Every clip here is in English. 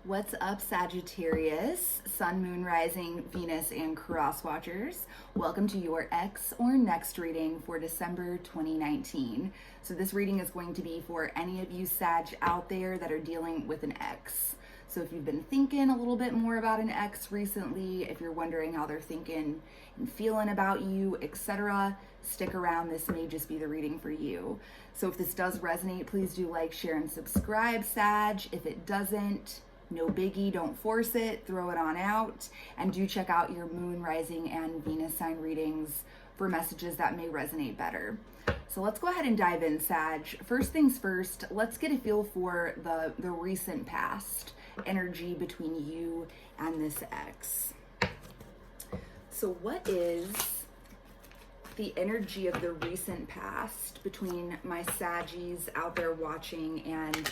What's up, Sagittarius, Sun, Moon, Rising, Venus, and Cross Watchers? Welcome to your X or Next reading for December 2019. So this reading is going to be for any of you Sag out there that are dealing with an X. So if you've been thinking a little bit more about an X recently, if you're wondering how they're thinking and feeling about you, etc., stick around. This may just be the reading for you. So if this does resonate, please do like, share, and subscribe, Sag. If it doesn't, no biggie, don't force it, throw it on out. And do check out your Moon, Rising, and Venus sign readings for messages that may resonate better. So let's go ahead and dive in, Sag. First things first, let's get a feel for the recent past energy between you and this X. So what is the energy of the recent past between my Saggies out there watching and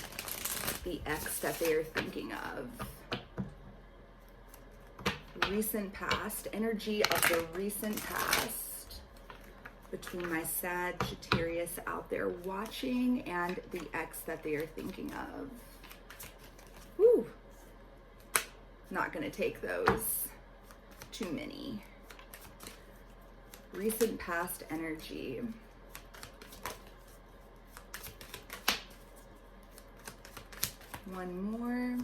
the X that they are thinking of? Recent past, energy of the recent past between my Sagittarius out there watching and the X that they are thinking of. Whew. Not gonna take those. Too many. Recent past energy. One more.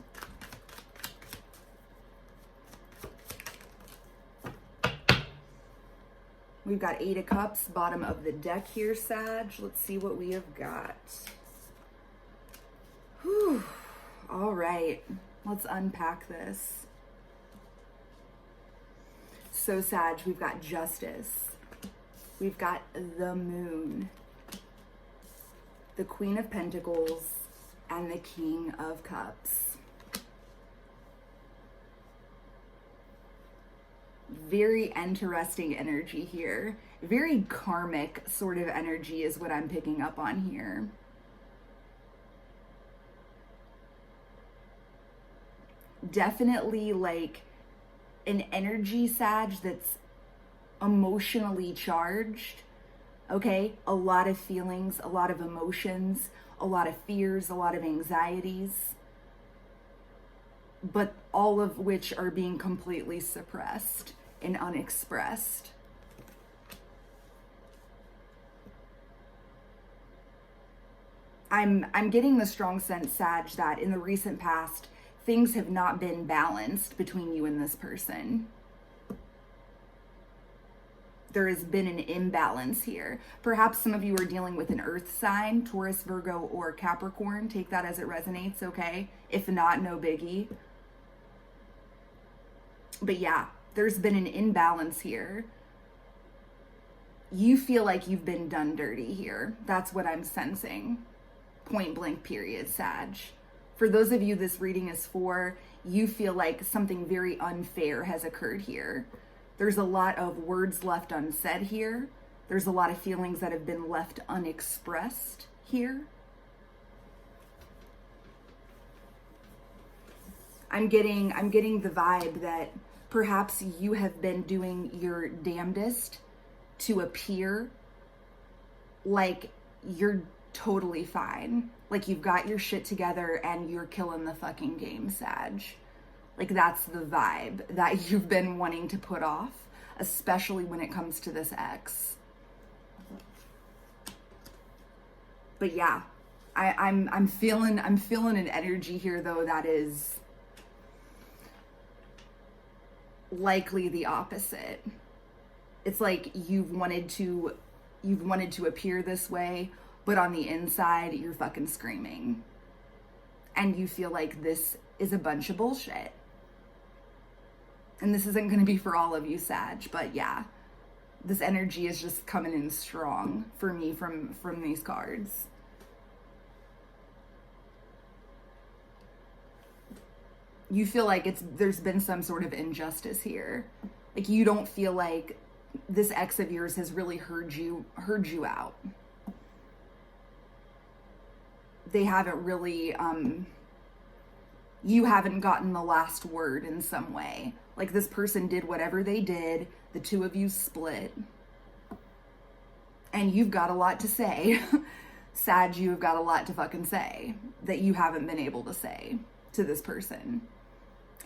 We've got Eight of Cups, bottom of the deck here, Sag. Let's see what we have got. Whew. All right, let's unpack this. So Sag, we've got Justice. We've got the Moon, the Queen of Pentacles, and the King of Cups. Very interesting energy here. Very karmic sort of energy is what I'm picking up on here. Definitely like an energy, Sag, that's emotionally charged. Okay, a lot of feelings, a lot of emotions, a lot of fears, a lot of anxieties, but all of which are being completely suppressed and unexpressed. I'm getting the strong sense, Sag, that in the recent past, things have not been balanced between you and this person. There has been an imbalance here. Perhaps some of you are dealing with an earth sign, Taurus, Virgo, or Capricorn. Take that as it resonates, okay? If not, no biggie. But yeah, there's been an imbalance here. You feel like you've been done dirty here. That's what I'm sensing. Point blank period, Sag. For those of you this reading is for, you feel like something very unfair has occurred here. There's a lot of words left unsaid here. There's a lot of feelings that have been left unexpressed here. I'm getting the vibe that perhaps you have been doing your damnedest to appear like you're totally fine. Like you've got your shit together and you're killing the fucking game, Sag. Like that's the vibe that you've been wanting to put off, especially when it comes to this X. But yeah, I'm feeling an energy here though that is likely the opposite. It's like you've wanted to appear this way, but on the inside you're fucking screaming. And you feel like this is a bunch of bullshit. And this isn't going to be for all of you, Sag, but yeah, this energy is just coming in strong for me from these cards. You feel like there's been some sort of injustice here. Like you don't feel like this ex of yours has really heard you out. They haven't really, you haven't gotten the last word in some way. Like this person did whatever they did, the two of you split, and you've got a lot to say. Sag, you've got a lot to fucking say that you haven't been able to say to this person.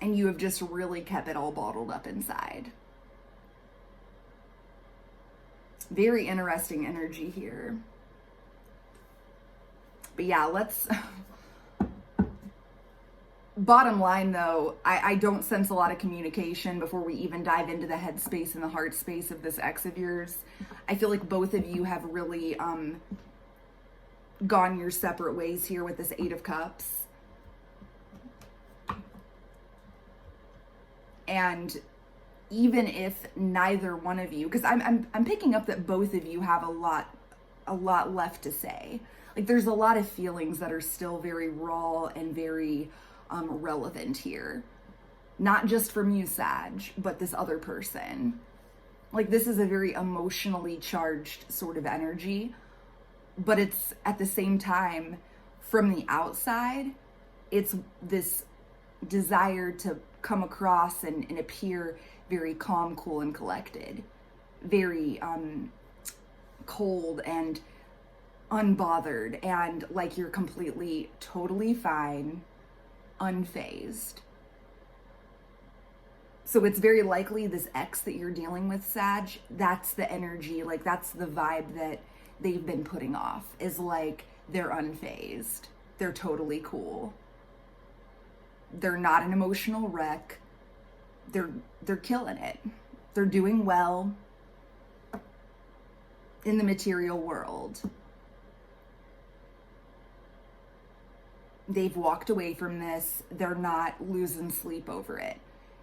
And you have just really kept it all bottled up inside. Very interesting energy here. But yeah, let's... Bottom line though, I don't sense a lot of communication before we even dive into the head space and the heart space of this ex of yours. I feel like both of you have really gone your separate ways here with this Eight of Cups. And even if neither one of you, because I'm picking up that both of you have a lot left to say. Like there's a lot of feelings that are still very raw and very relevant here. Not just from you, Sag, but this other person. Like this is a very emotionally charged sort of energy, but it's at the same time, from the outside, it's this desire to come across and appear very calm, cool, and collected. Very cold and unbothered, and like you're completely, totally fine, unfazed. So it's very likely this ex that you're dealing with, Sag, that's the energy, like that's the vibe that they've been putting off, is like they're unfazed. They're totally cool. They're not an emotional wreck. They're killing it. They're doing well in the material world. They've walked away from this. They're not losing sleep over it.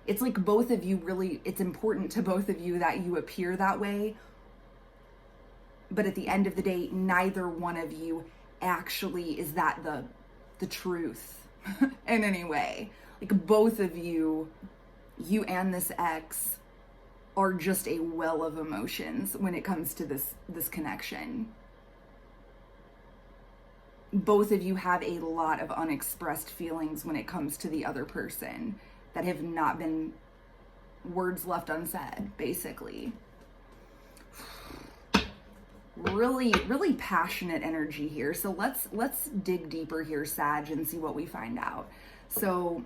It's like both of you really, it's important to both of you that you appear that way. But at the end of the day, neither one of you actually is that the truth in any way. Like both of you and this ex are just a well of emotions when it comes to this connection. Both of you have a lot of unexpressed feelings when it comes to the other person that have not been words left unsaid, basically. Really, really passionate energy here. So let's dig deeper here, Sag, and see what we find out. So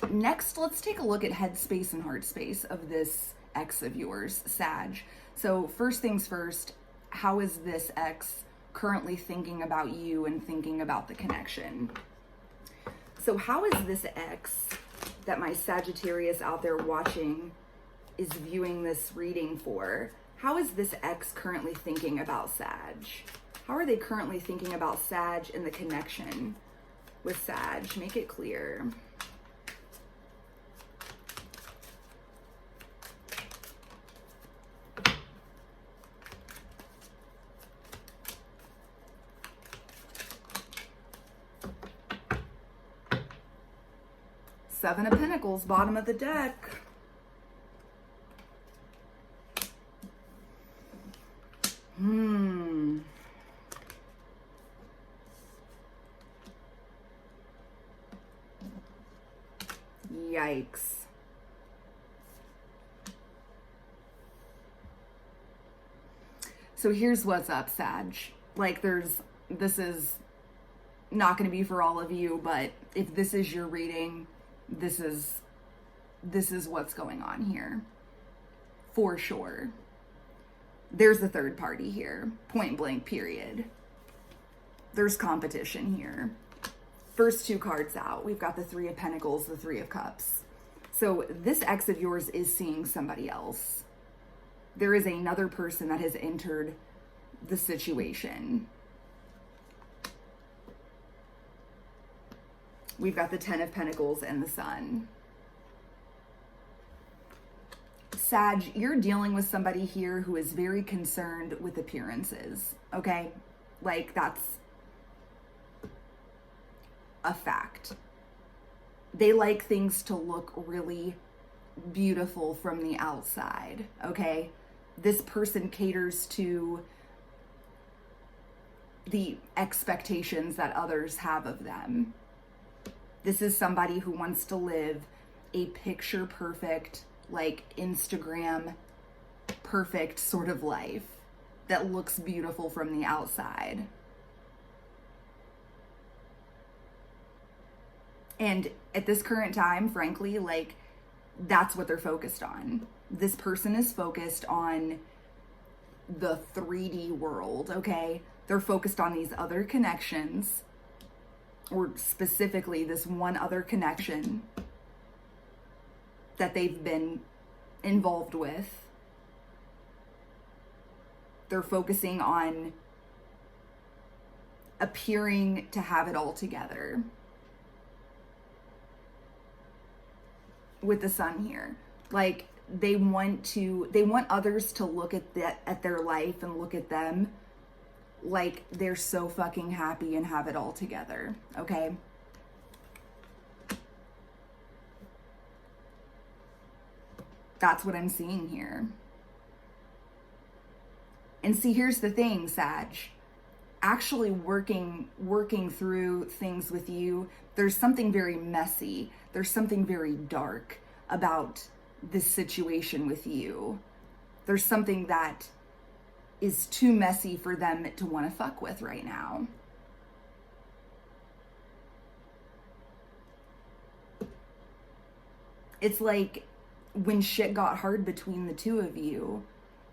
next, let's take a look at headspace and heart space of this ex of yours, Sag. So first things first, how is this ex currently thinking about you and thinking about the connection? So how is this ex that my Sagittarius out there watching is viewing this reading for? How is this ex currently thinking about Sag? How are they currently thinking about Sag and the connection with Sag? Make it clear. Seven of Pentacles, bottom of the deck. Yikes. So here's what's up, Sag. Like this is not going to be for all of you, but if this is your reading, this is what's going on here. For sure. There's the third party here. Point blank, period. There's competition here. First two cards out. We've got the Three of Pentacles, the Three of Cups. So this ex of yours is seeing somebody else. There is another person that has entered the situation. We've got the Ten of Pentacles and the Sun. Sag, you're dealing with somebody here who is very concerned with appearances, okay? Like, that's a fact. They like things to look really beautiful from the outside, okay? This person caters to the expectations that others have of them. This is somebody who wants to live a picture perfect, like Instagram perfect sort of life that looks beautiful from the outside. And at this current time, frankly, like, that's what they're focused on. This person is focused on the 3D world, okay? They're focused on these other connections, or specifically this one other connection that they've been involved with. They're focusing on appearing to have it all together with the sun here. Like, they want others to look at their life and look at them like they're so fucking happy and have it all together, okay? That's what I'm seeing here. And see, here's the thing, Sag. Actually working through things with you, there's something very messy. There's something very dark about this situation with you. There's something that is too messy for them to want to fuck with right now. It's like when shit got hard between the two of you,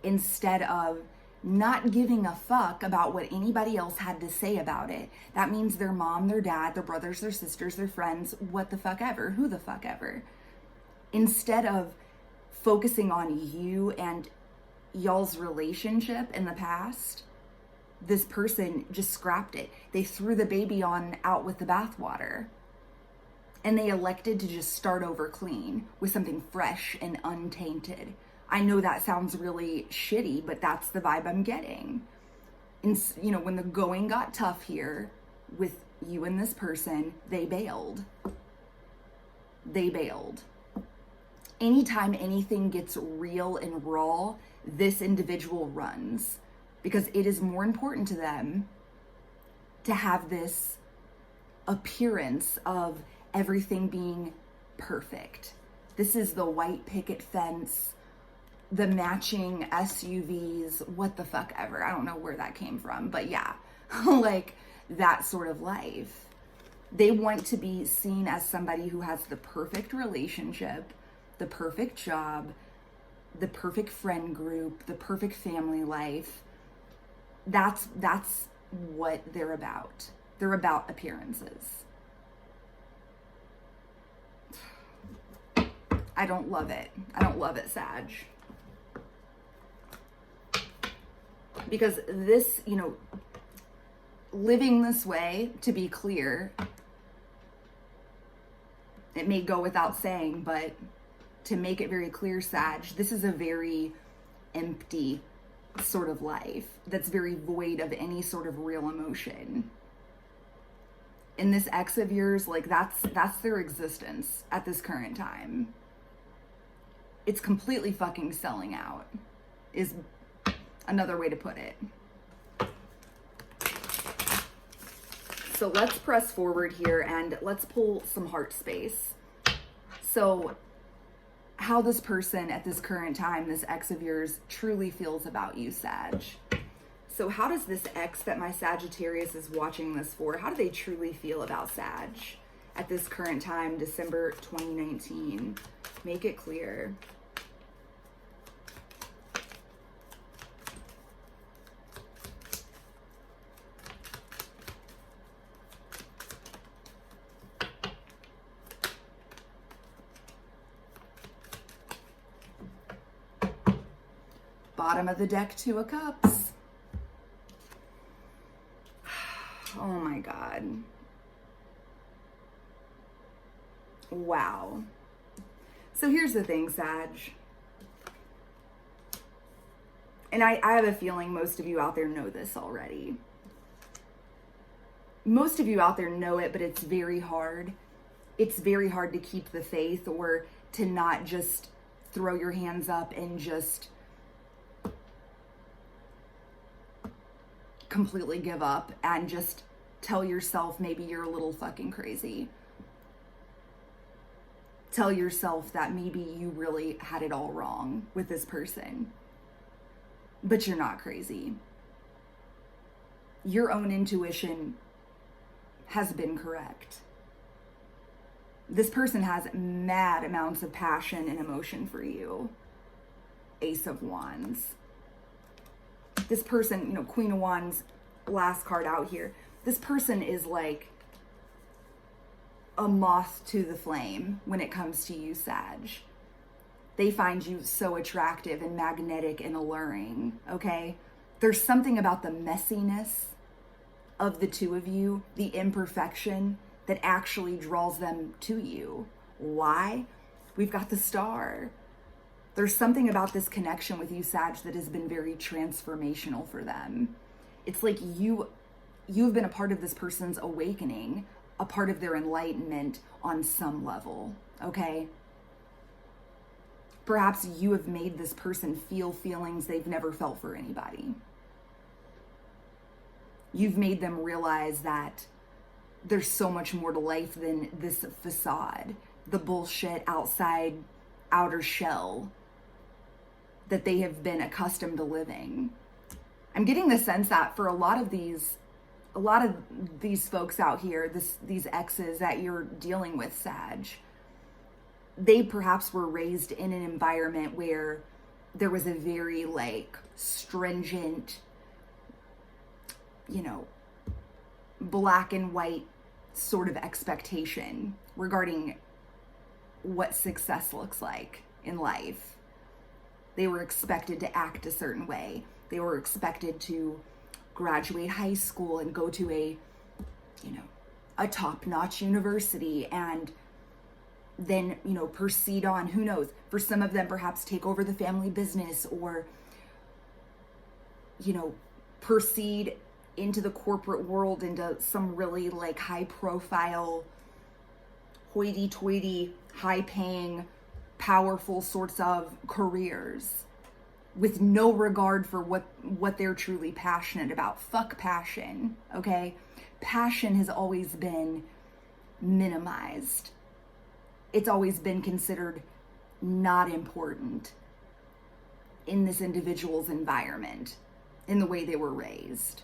instead of not giving a fuck about what anybody else had to say about it. That means their mom, their dad, their brothers, their sisters, their friends, what the fuck ever, who the fuck ever. Instead of focusing on you and y'all's relationship in the past, this person just scrapped it. They threw the baby out with the bathwater. And they elected to just start over clean with something fresh and untainted. I know that sounds really shitty, but that's the vibe I'm getting. And, you know, when the going got tough here with you and this person, they bailed. They bailed. Anytime anything gets real and raw, this individual runs, because it is more important to them to have this appearance of everything being perfect. This is the white picket fence, the matching SUVs, what the fuck ever. I don't know where that came from, but yeah, like that sort of life. They want to be seen as somebody who has the perfect relationship, the perfect job, the perfect friend group, the perfect family life. That's what they're about. They're about appearances. I don't love it. I don't love it, Sag. Because this, you know, living this way, to be clear, it may go without saying, but to make it very clear, Sag, this is a very empty sort of life that's very void of any sort of real emotion. And this ex of yours, like that's their existence at this current time. It's completely fucking selling out, is another way to put it. So let's press forward here and let's pull some heart space. So how this person at this current time, this ex of yours, truly feels about you, Sag. So how does this ex that my Sagittarius is watching this for, how do they truly feel about Sag at this current time, December 2019? Make it clear. Bottom of the deck, Two of Cups. Oh my God. Wow. So here's the thing, Sag. And I have a feeling most of you out there know this already. Most of you out there know it, but it's very hard. It's very hard to keep the faith, or to not just throw your hands up and just completely give up and just tell yourself maybe you're a little fucking crazy. Tell yourself that maybe you really had it all wrong with this person. But you're not crazy. Your own intuition has been correct. This person has mad amounts of passion and emotion for you. Ace of Wands. This person, Queen of Wands, last card out here. This person is like a moth to the flame when it comes to you, Sag. They find you so attractive and magnetic and alluring, okay? There's something about the messiness of the two of you, the imperfection, that actually draws them to you. Why? We've got the Star. There's something about this connection with you, Sag, that has been very transformational for them. It's like you've been a part of this person's awakening, a part of their enlightenment on some level, okay? Perhaps you have made this person feel feelings they've never felt for anybody. You've made them realize that there's so much more to life than this facade, the bullshit outside outer shell that they have been accustomed to living. I'm getting the sense that for a lot of these folks out here, these exes that you're dealing with, Sag, they perhaps were raised in an environment where there was a very stringent, black and white sort of expectation regarding what success looks like in life. They were expected to act a certain way. They were expected to graduate high school and go to a top-notch university and then, proceed on, who knows, for some of them perhaps take over the family business or, proceed into the corporate world, into some really high-profile, hoity-toity, high-paying, powerful sorts of careers with no regard for what they're truly passionate about. Fuck passion, okay? Passion has always been minimized. It's always been considered not important in this individual's environment, in the way they were raised.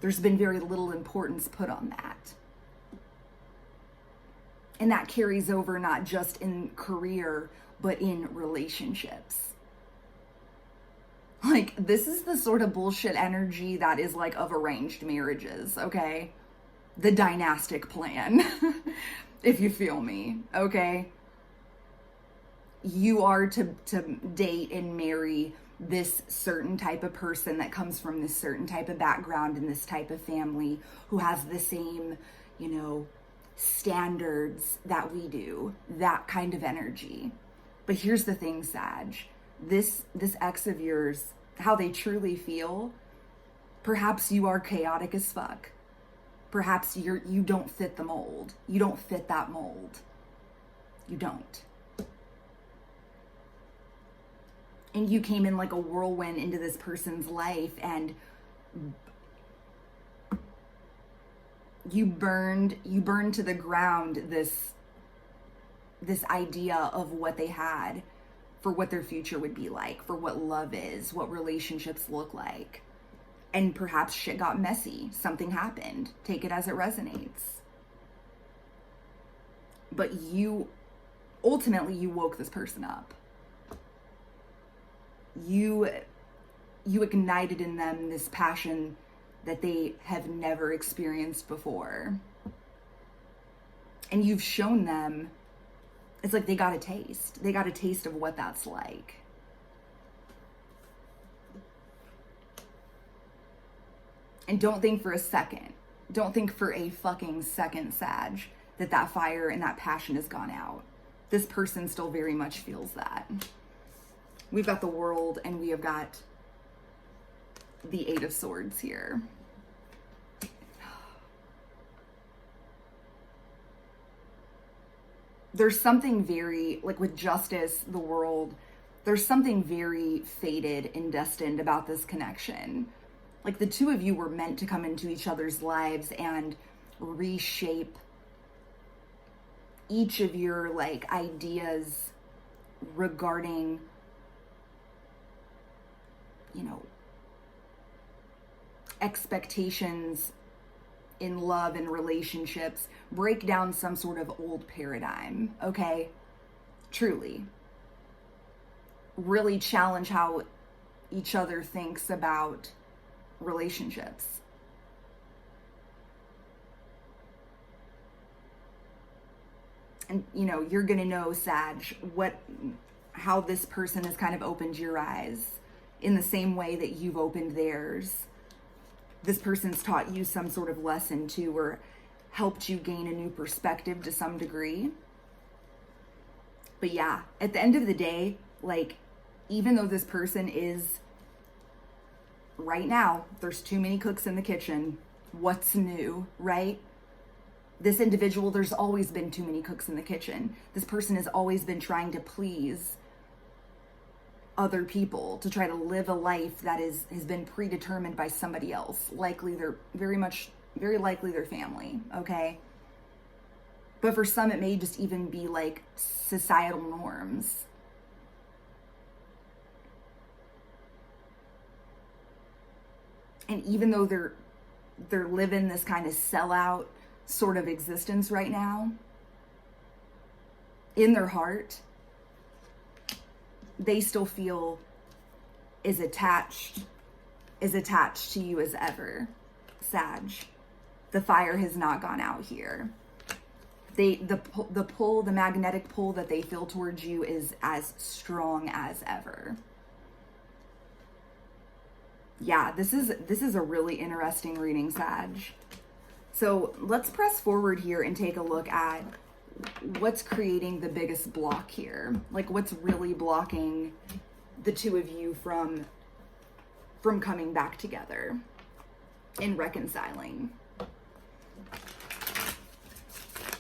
There's been very little importance put on that. And that carries over not just in career, but in relationships. This is the sort of bullshit energy that is of arranged marriages, okay? The dynastic plan, if you feel me, okay? You are to date and marry this certain type of person that comes from this certain type of background and this type of family who has the same, standards that we do, that kind of energy. But here's the thing, Sag, this ex of yours, how they truly feel, perhaps you are chaotic as fuck. Perhaps you don't fit the mold. You don't fit that mold. You don't. And you came in like a whirlwind into this person's life, and you burned to the ground this idea of what they had for what their future would be like, for what love is, what relationships look like. And perhaps shit got messy. Something happened. Take it as it resonates. But ultimately you woke this person up. You ignited in them this passion that they have never experienced before. And you've shown them, it's like they got a taste. They got a taste of what that's like. And don't think for a fucking second, Sag, that fire and that passion has gone out. This person still very much feels that. We've got the World, and we have got the Eight of Swords here. There's something very, with Justice, the World, there's something very fated and destined about this connection. The two of you were meant to come into each other's lives and reshape each of your, ideas regarding, expectations in love and relationships, break down some sort of old paradigm, okay? Truly. Really challenge how each other thinks about relationships. And, you know, you're going to know, Sag, how this person has kind of opened your eyes in the same way that you've opened theirs. This person's taught you some sort of lesson too, or helped you gain a new perspective to some degree. But yeah, at the end of the day, like, even though this person is, right now, there's too many cooks in the kitchen. What's new, right? This individual, there's always been too many cooks in the kitchen. This person has always been trying to please other people, to try to live a life that has been predetermined by somebody else. Likely they're very likely their family, okay? But for some, it may just even be like societal norms. And even though they're living this kind of sellout sort of existence right now, in their heart, they still feel as attached to you as ever, Sag. The fire has not gone out here. The magnetic pull that they feel towards you is as strong as ever. Yeah, this is a really interesting reading, Sag. So let's press forward here and take a look at what's creating the biggest block here. Like, what's really blocking the two of you from coming back together and reconciling.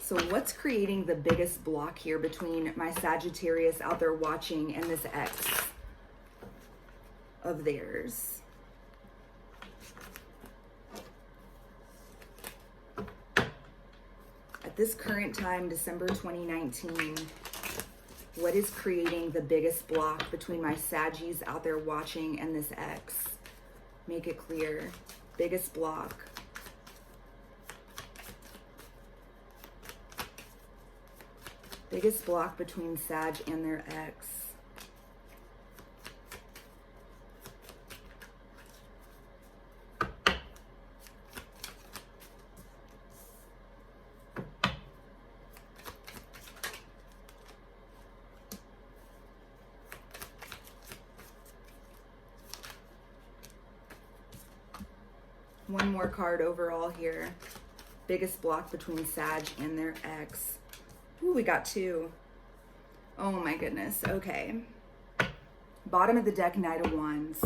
So what's creating the biggest block here between my Sagittarius out there watching and this ex of theirs? At this current time, December 2019, what is creating the biggest block between my Saggies out there watching and this ex? Make it clear. Biggest block. Biggest block between Sag and their ex. One more card overall here. Biggest block between Sag and their ex. Ooh, we got two. Oh my goodness. Okay. Bottom of the deck, Knight of Wands.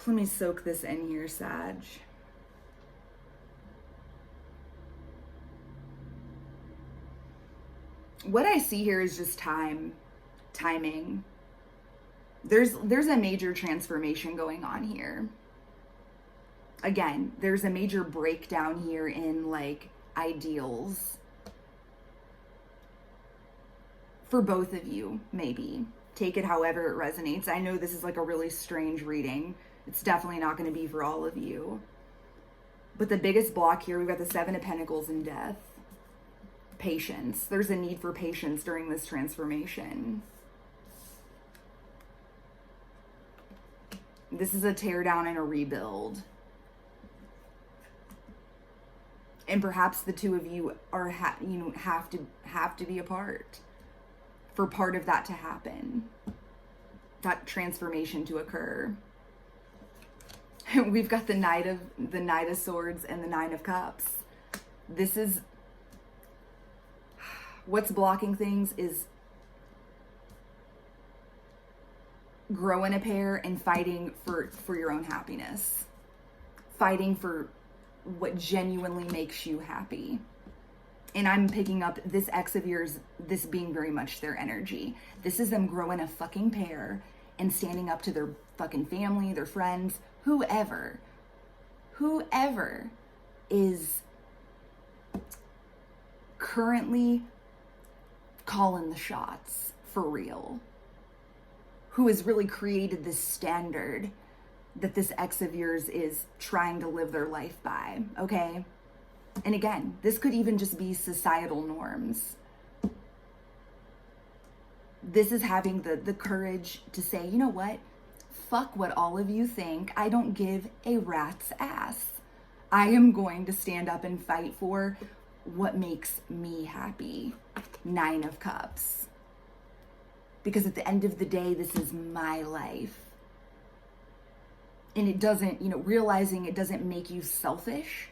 Let me soak this in here, Sag. What I see here is just timing. There's a major transformation going on here. Again, there's a major breakdown here in like ideals for both of you, maybe. Take it however it resonates. I know this is like a really strange reading. It's definitely not going to be for all of you. But the biggest block here, we've got the Seven of Pentacles and Death. Patience. There's a need for patience during this transformation. This is a teardown and a rebuild. And perhaps the two of you are have to be apart for part of that to happen. That transformation to occur. We've got the Knight of Swords and the Nine of Cups. This is what's blocking things is growing a pair and fighting for your own happiness. Fighting for what genuinely makes you happy. And I'm picking up this ex of yours, this being very much their energy. This is them growing a fucking pair and standing up to their fucking family, their friends, whoever is currently calling the shots for real. Who has really created this standard that this ex of yours is trying to live their life by, okay? And again, this could even just be societal norms. This is having the courage to say, you know what? Fuck what all of you think. I don't give a rat's ass. I am going to stand up and fight for what makes me happy. 9 of Cups. Because at the end of the day, this is my life. And it doesn't, realizing it doesn't make you selfish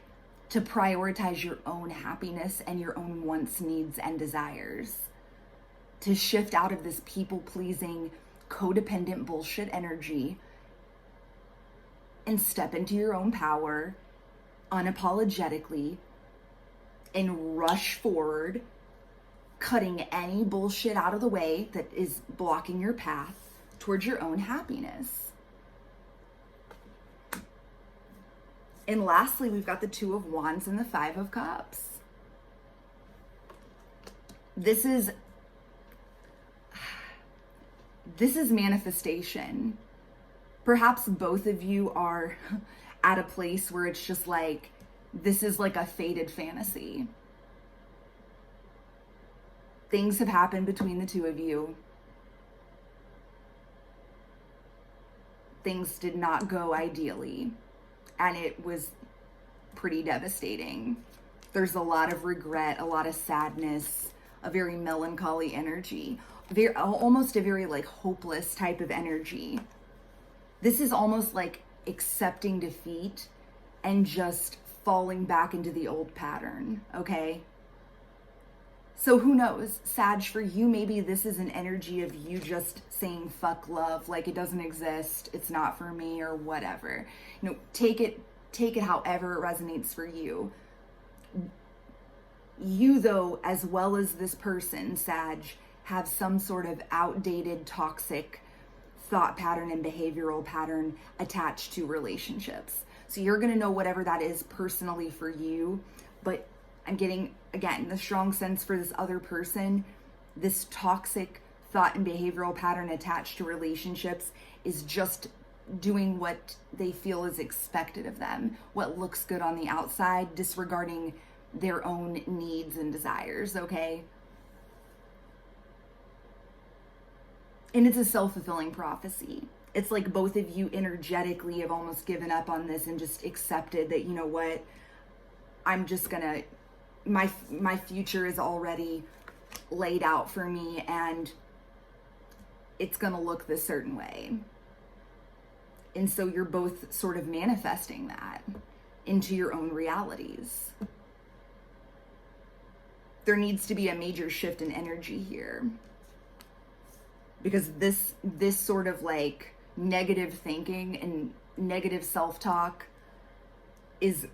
to prioritize your own happiness and your own wants, needs, and desires. To shift out of this people-pleasing, codependent bullshit energy and step into your own power unapologetically and rush forward, cutting any bullshit out of the way that is blocking your path towards your own happiness. And lastly, we've got the 2 of Wands and the 5 of Cups. This is manifestation. Perhaps both of you are at a place where it's just like, this is like a faded fantasy. Things have happened between the 2 of you. Things did not go ideally, and it was pretty devastating. There's a lot of regret, a lot of sadness, a very melancholy energy, almost a very like hopeless type of energy. This is almost like accepting defeat and just falling back into the old pattern, okay? So who knows, Sag, for you, maybe this is an energy of you just saying fuck love, like it doesn't exist, it's not for me, or whatever. Take it however it resonates for you. You, though, as well as this person, Sag, have some sort of outdated, toxic thought pattern and behavioral pattern attached to relationships. So you're going to know whatever that is personally for you, but I'm getting, again, the strong sense for this other person, this toxic thought and behavioral pattern attached to relationships is just doing what they feel is expected of them, what looks good on the outside, disregarding their own needs and desires, okay? And it's a self-fulfilling prophecy. It's like both of you energetically have almost given up on this and just accepted that, you know what, I'm just gonna, my future is already laid out for me and it's gonna look this certain way. And so you're both sort of manifesting that into your own realities. There needs to be a major shift in energy here. Because this sort of like negative thinking and negative self-talk is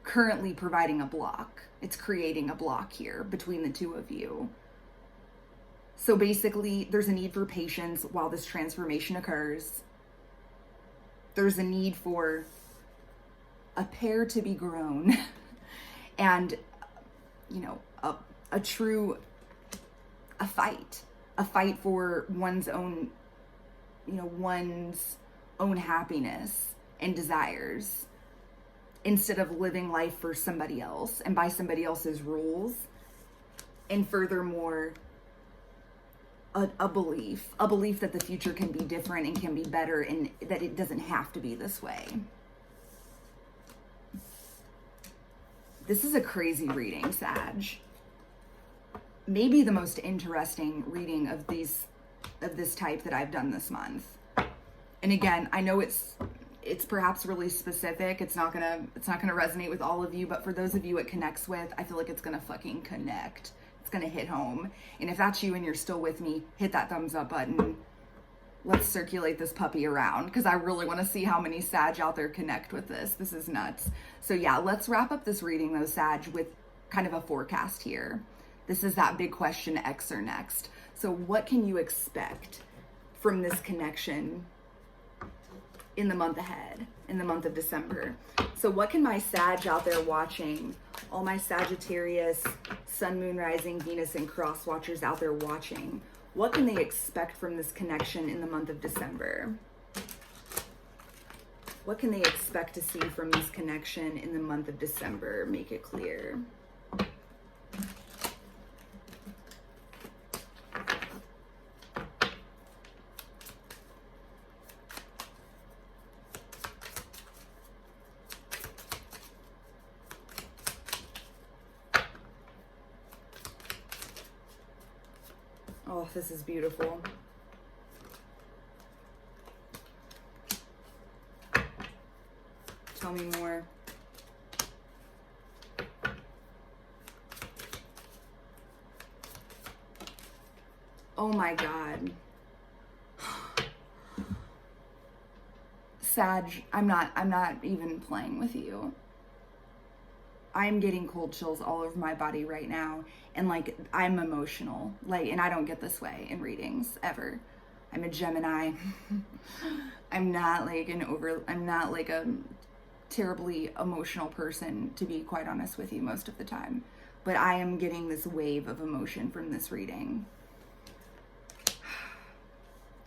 currently providing a block. It's creating a block here between the 2 of you. So basically, there's a need for patience while this transformation occurs. There's a need for a pair to be grown and, a fight for one's own, one's own happiness and desires instead of living life for somebody else and by somebody else's rules. And furthermore, a belief that the future can be different and can be better and that it doesn't have to be this way. This is a crazy reading, Sag. Maybe the most interesting reading of this type that I've done this month. And again, I know it's perhaps really specific. It's not gonna resonate with all of you, but for those of you it connects with, I feel like it's gonna fucking connect. It's gonna hit home. And if that's you and you're still with me, hit that thumbs up button. Let's circulate this puppy around because I really want to see how many Sag out there connect with this. This is nuts. So yeah, let's wrap up this reading though, Sag, with kind of a forecast here. This is that big question, X or next. So what can you expect from this connection in the month ahead, in the month of December? So what can my Sag out there watching, all my Sagittarius, Sun, Moon, Rising, Venus, and Cross watchers out there watching, what can they expect from this connection in the month of December? What can they expect to see from this connection in the month of December? Make it clear. Oh, this is beautiful. Tell me more. Oh my God. Sag, I'm not even playing with you. I'm getting cold chills all over my body right now. And like, I'm emotional. Like, and I don't get this way in readings ever. I'm a Gemini. I'm not like a terribly emotional person, to be quite honest with you, most of the time. But I am getting this wave of emotion from this reading.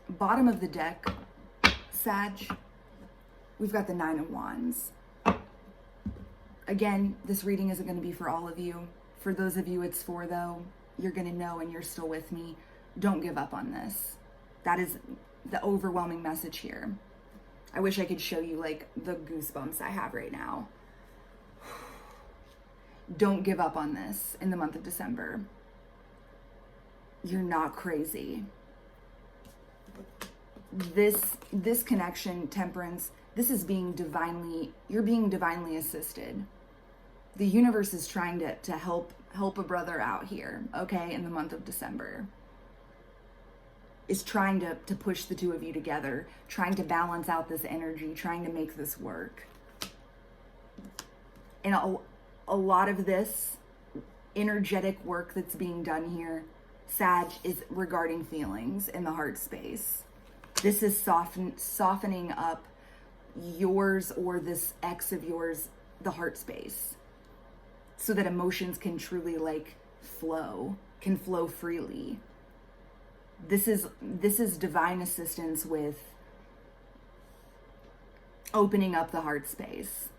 Bottom of the deck, Sag, we've got the Nine of Wands. Again, this reading isn't going to be for all of you. For those of you it's for, though, you're going to know and you're still with me. Don't give up on this. That is the overwhelming message here. I wish I could show you like the goosebumps I have right now. Don't give up on this in the month of December. You're not crazy. This connection, Temperance, this is you're being divinely assisted. The universe is trying to help a brother out here, okay, in the month of December. Is trying to push the two of you together, trying to balance out this energy, trying to make this work. And a lot of this energetic work that's being done here, Sag, is regarding feelings in the heart space. This is softening up yours or this ex of yours, the heart space, so that emotions can truly can flow freely. This is divine assistance with opening up the heart space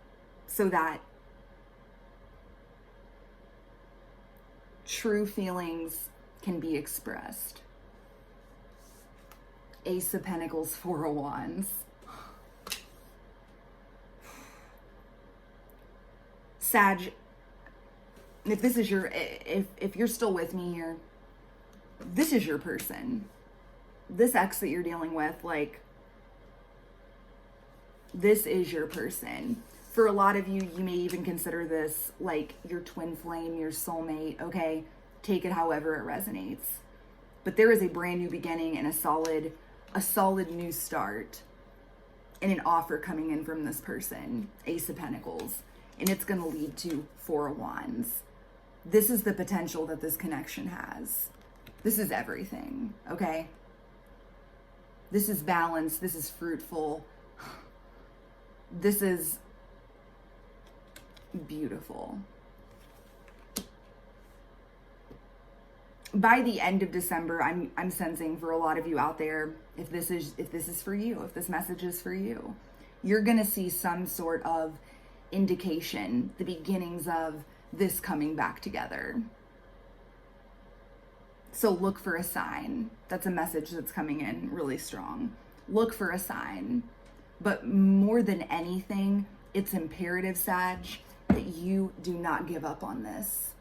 so that true feelings can be expressed. Ace of Pentacles, Four of Wands. Sag, if this is if you're still with me here, this is your person. This ex that you're dealing with, like, this is your person. For a lot of you, you may even consider this like your twin flame, your soulmate, okay? Take it however it resonates. But there is a brand new beginning and a solid new start and an offer coming in from this person, Ace of Pentacles. And it's going to lead to Four of Wands. This is the potential that this connection has. This is everything, okay? This is balanced. This is fruitful. This is beautiful. By the end of December, I'm sensing for a lot of you out there, if this is for you, if this message is for you, you're going to see some sort of indication, the beginnings of this coming back together. So look for a sign. That's a message that's coming in really strong. Look for a sign. But more than anything, it's imperative, Sag, that you do not give up on this.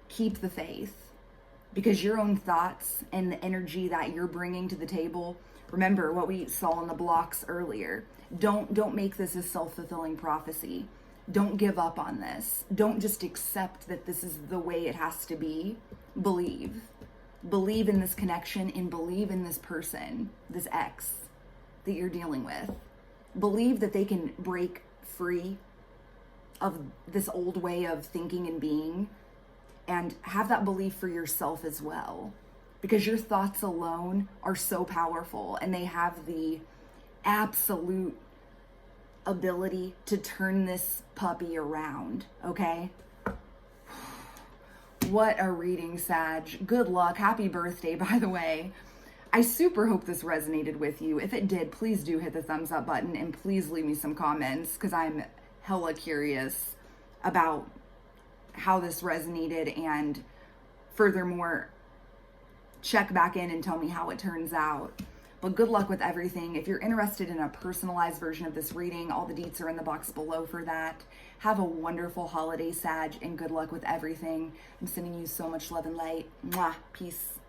Keep the faith. Because your own thoughts and the energy that you're bringing to the table, remember what we saw in the blocks earlier. Don't make this a self-fulfilling prophecy. Don't give up on this. Don't just accept that this is the way it has to be. Believe. Believe in this connection and believe in this person, this ex that you're dealing with. Believe that they can break free of this old way of thinking and being, and have that belief for yourself as well. Because your thoughts alone are so powerful and they have the absolute ability to turn this puppy around, okay? What a reading, Sag. Good luck. Happy birthday, by the way. I super hope this resonated with you. If it did, please do hit the thumbs up button and please leave me some comments because I'm hella curious about how this resonated, and furthermore, check back in and tell me how it turns out. But good luck with everything. If you're interested in a personalized version of this reading, all the deets are in the box below for that. Have a wonderful holiday, Sag, and good luck with everything. I'm sending you so much love and light. Mwah. Peace.